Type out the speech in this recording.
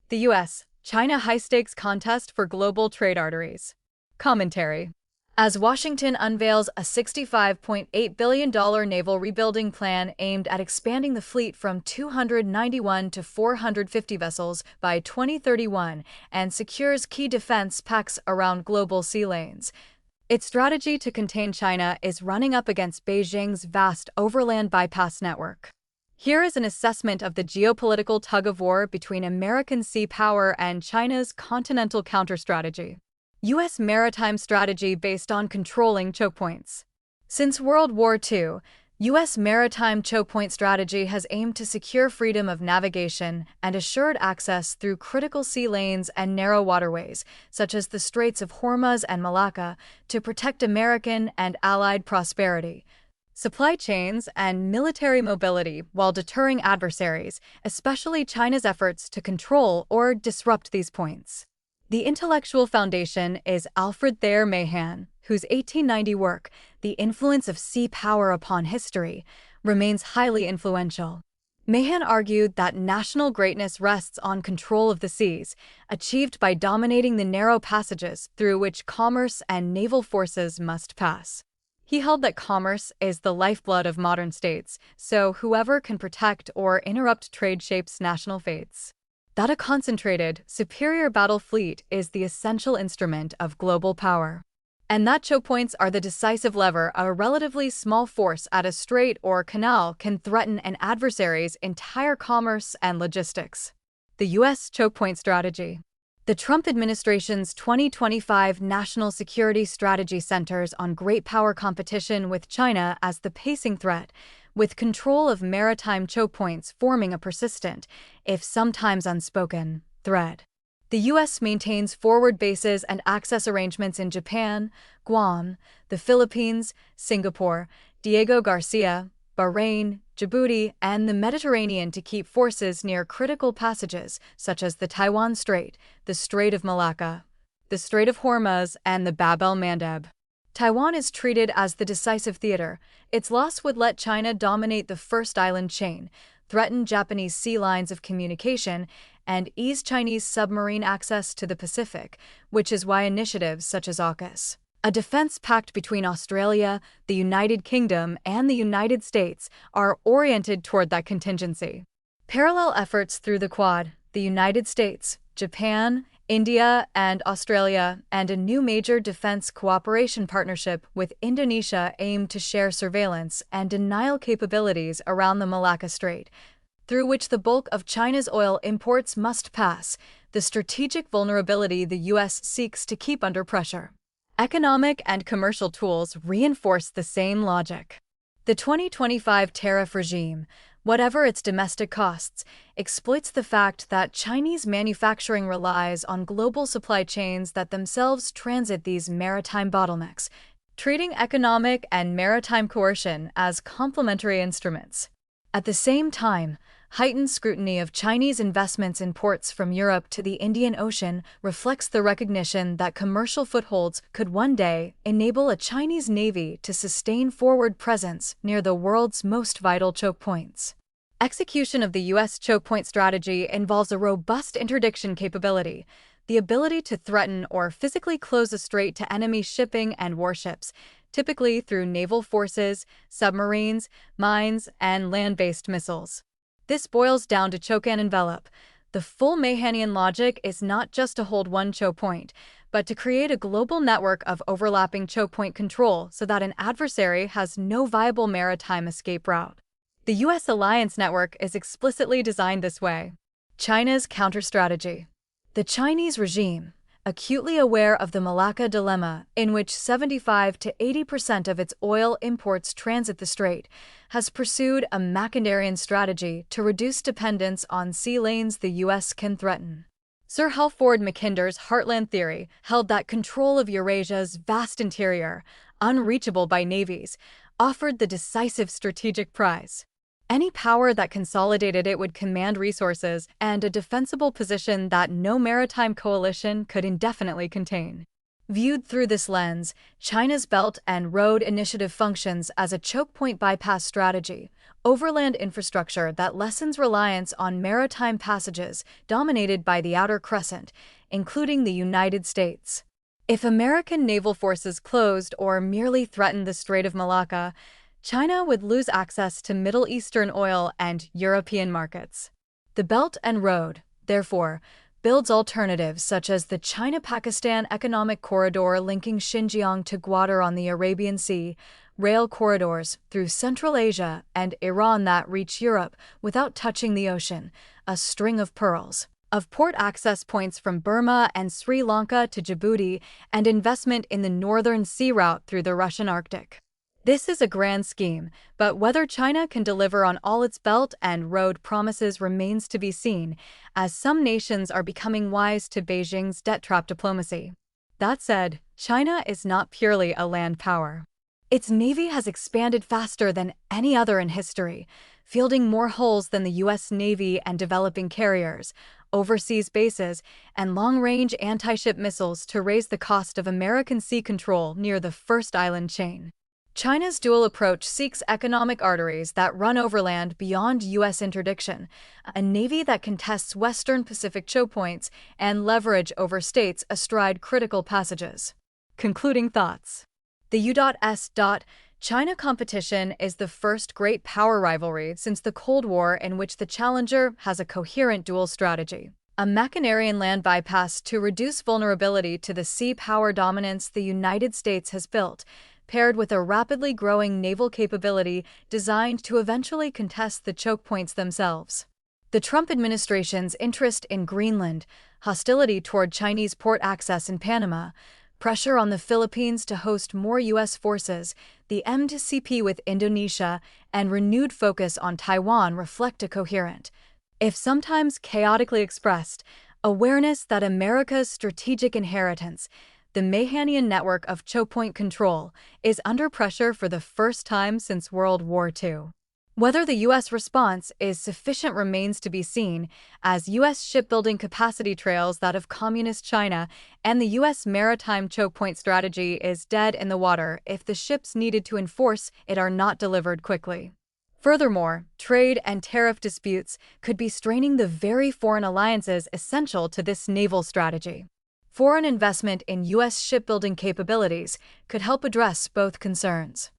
The U.S.-China high-stakes contest for global trade arteries. Commentary. As Washington unveils a $65.8 billion naval rebuilding plan aimed at expanding the fleet from 291 to 450 vessels by 2031 and secures key defense pacts around global sea lanes, its strategy to contain China is running up against Beijing's vast overland bypass network. Here is an assessment of the geopolitical tug-of-war between American sea power and China's continental counter-strategy. U.S. maritime strategy based on controlling choke points. Since World War II, U.S. maritime choke point strategy has aimed to secure freedom of navigation and assured access through critical sea lanes and narrow waterways, such as the Straits of Hormuz and Malacca, to protect American and Allied prosperity, supply chains, and military mobility while deterring adversaries, especially China's efforts to control or disrupt these points. The intellectual foundation is Alfred Thayer Mahan, whose 1890 work, The Influence of Sea Power Upon History, remains highly influential. Mahan argued that national greatness rests on control of the seas, achieved by dominating the narrow passages through which commerce and naval forces must pass. He held that commerce is the lifeblood of modern states, so whoever can protect or interrupt trade shapes national fates. That a concentrated, superior battle fleet is the essential instrument of global power. And that choke points are the decisive lever a relatively small force at a strait or canal can threaten an adversary's entire commerce and logistics. The U.S. choke point strategy. The Trump administration's 2025 national security strategy centers on great power competition with China as the pacing threat, with control of maritime choke points forming a persistent, if sometimes unspoken, thread. The U.S. maintains forward bases and access arrangements in Japan, Guam, the Philippines, Singapore, Diego Garcia, Bahrain, Djibouti, and the Mediterranean to keep forces near critical passages such as the Taiwan Strait, the Strait of Malacca, the Strait of Hormuz, and the Bab el-Mandeb. Taiwan is treated as the decisive theater. Its loss would let China dominate the first island chain, threaten Japanese sea lines of communication, and ease Chinese submarine access to the Pacific, which is why initiatives such as AUKUS, a defense pact between Australia, the United Kingdom, and the United States, are oriented toward that contingency. Parallel efforts through the Quad, the United States, Japan, India, and Australia, and a new major defense cooperation partnership with Indonesia aim to share surveillance and denial capabilities around the Malacca Strait, through which the bulk of China's oil imports must pass, the strategic vulnerability the U.S. seeks to keep under pressure. Economic and commercial tools reinforce the same logic. The 2025 tariff regime, whatever its domestic costs, exploits the fact that Chinese manufacturing relies on global supply chains that themselves transit these maritime bottlenecks, treating economic and maritime coercion as complementary instruments. At the same time, heightened scrutiny of Chinese investments in ports from Europe to the Indian Ocean reflects the recognition that commercial footholds could one day enable a Chinese navy to sustain forward presence near the world's most vital choke points. Execution of the U.S. choke point strategy involves a robust interdiction capability, the ability to threaten or physically close a strait to enemy shipping and warships, typically through naval forces, submarines, mines, and land-based missiles. This boils down to choke and envelop. The full Mahanian logic is not just to hold one choke point, but to create a global network of overlapping choke point control so that an adversary has no viable maritime escape route. The U.S. alliance network is explicitly designed this way. China's counter-strategy. The Chinese regime, acutely aware of the Malacca dilemma, in which 75 to 80% of its oil imports transit the strait, has pursued a Macandarian strategy to reduce dependence on sea lanes the U.S. can threaten. Sir Halford Mackinder's heartland theory held that control of Eurasia's vast interior, unreachable by navies, offered the decisive strategic prize. Any power that consolidated it would command resources and a defensible position that no maritime coalition could indefinitely contain. Viewed through this lens, China's Belt and Road Initiative functions as a choke point bypass strategy, overland infrastructure that lessens reliance on maritime passages dominated by the Outer Crescent, including the United States. If American naval forces closed or merely threatened the Strait of Malacca, China would lose access to Middle Eastern oil and European markets. The Belt and Road, therefore, builds alternatives such as the China-Pakistan Economic Corridor linking Xinjiang to Gwadar on the Arabian Sea, rail corridors through Central Asia and Iran that reach Europe without touching the ocean, a string of pearls, of port access points from Burma and Sri Lanka to Djibouti, and investment in the Northern Sea Route through the Russian Arctic. This is a grand scheme, but whether China can deliver on all its Belt and Road promises remains to be seen, as some nations are becoming wise to Beijing's debt trap diplomacy. That said, China is not purely a land power. Its navy has expanded faster than any other in history, fielding more hulls than the U.S. Navy and developing carriers, overseas bases, and long-range anti-ship missiles to raise the cost of American sea control near the first island chain. China's dual approach seeks economic arteries that run overland beyond U.S. interdiction, a navy that contests Western Pacific choke points, and leverage over states astride critical passages. Concluding thoughts. The U.S. China competition is the first great power rivalry since the Cold War in which the challenger has a coherent dual strategy. A Machinarian land bypass to reduce vulnerability to the sea power dominance the United States has built, paired with a rapidly growing naval capability designed to eventually contest the choke points themselves. The Trump administration's interest in Greenland, hostility toward Chinese port access in Panama, pressure on the Philippines to host more U.S. forces, the M2CP with Indonesia, and renewed focus on Taiwan reflect a coherent, if sometimes chaotically expressed, awareness that America's strategic inheritance, the Mahanian network of choke point control, is under pressure for the first time since World War II. Whether the U.S. response is sufficient remains to be seen, as U.S. shipbuilding capacity trails that of Communist China, and the U.S. maritime choke point strategy is dead in the water if the ships needed to enforce it are not delivered quickly. Furthermore, trade and tariff disputes could be straining the very foreign alliances essential to this naval strategy. Foreign investment in U.S. shipbuilding capabilities could help address both concerns.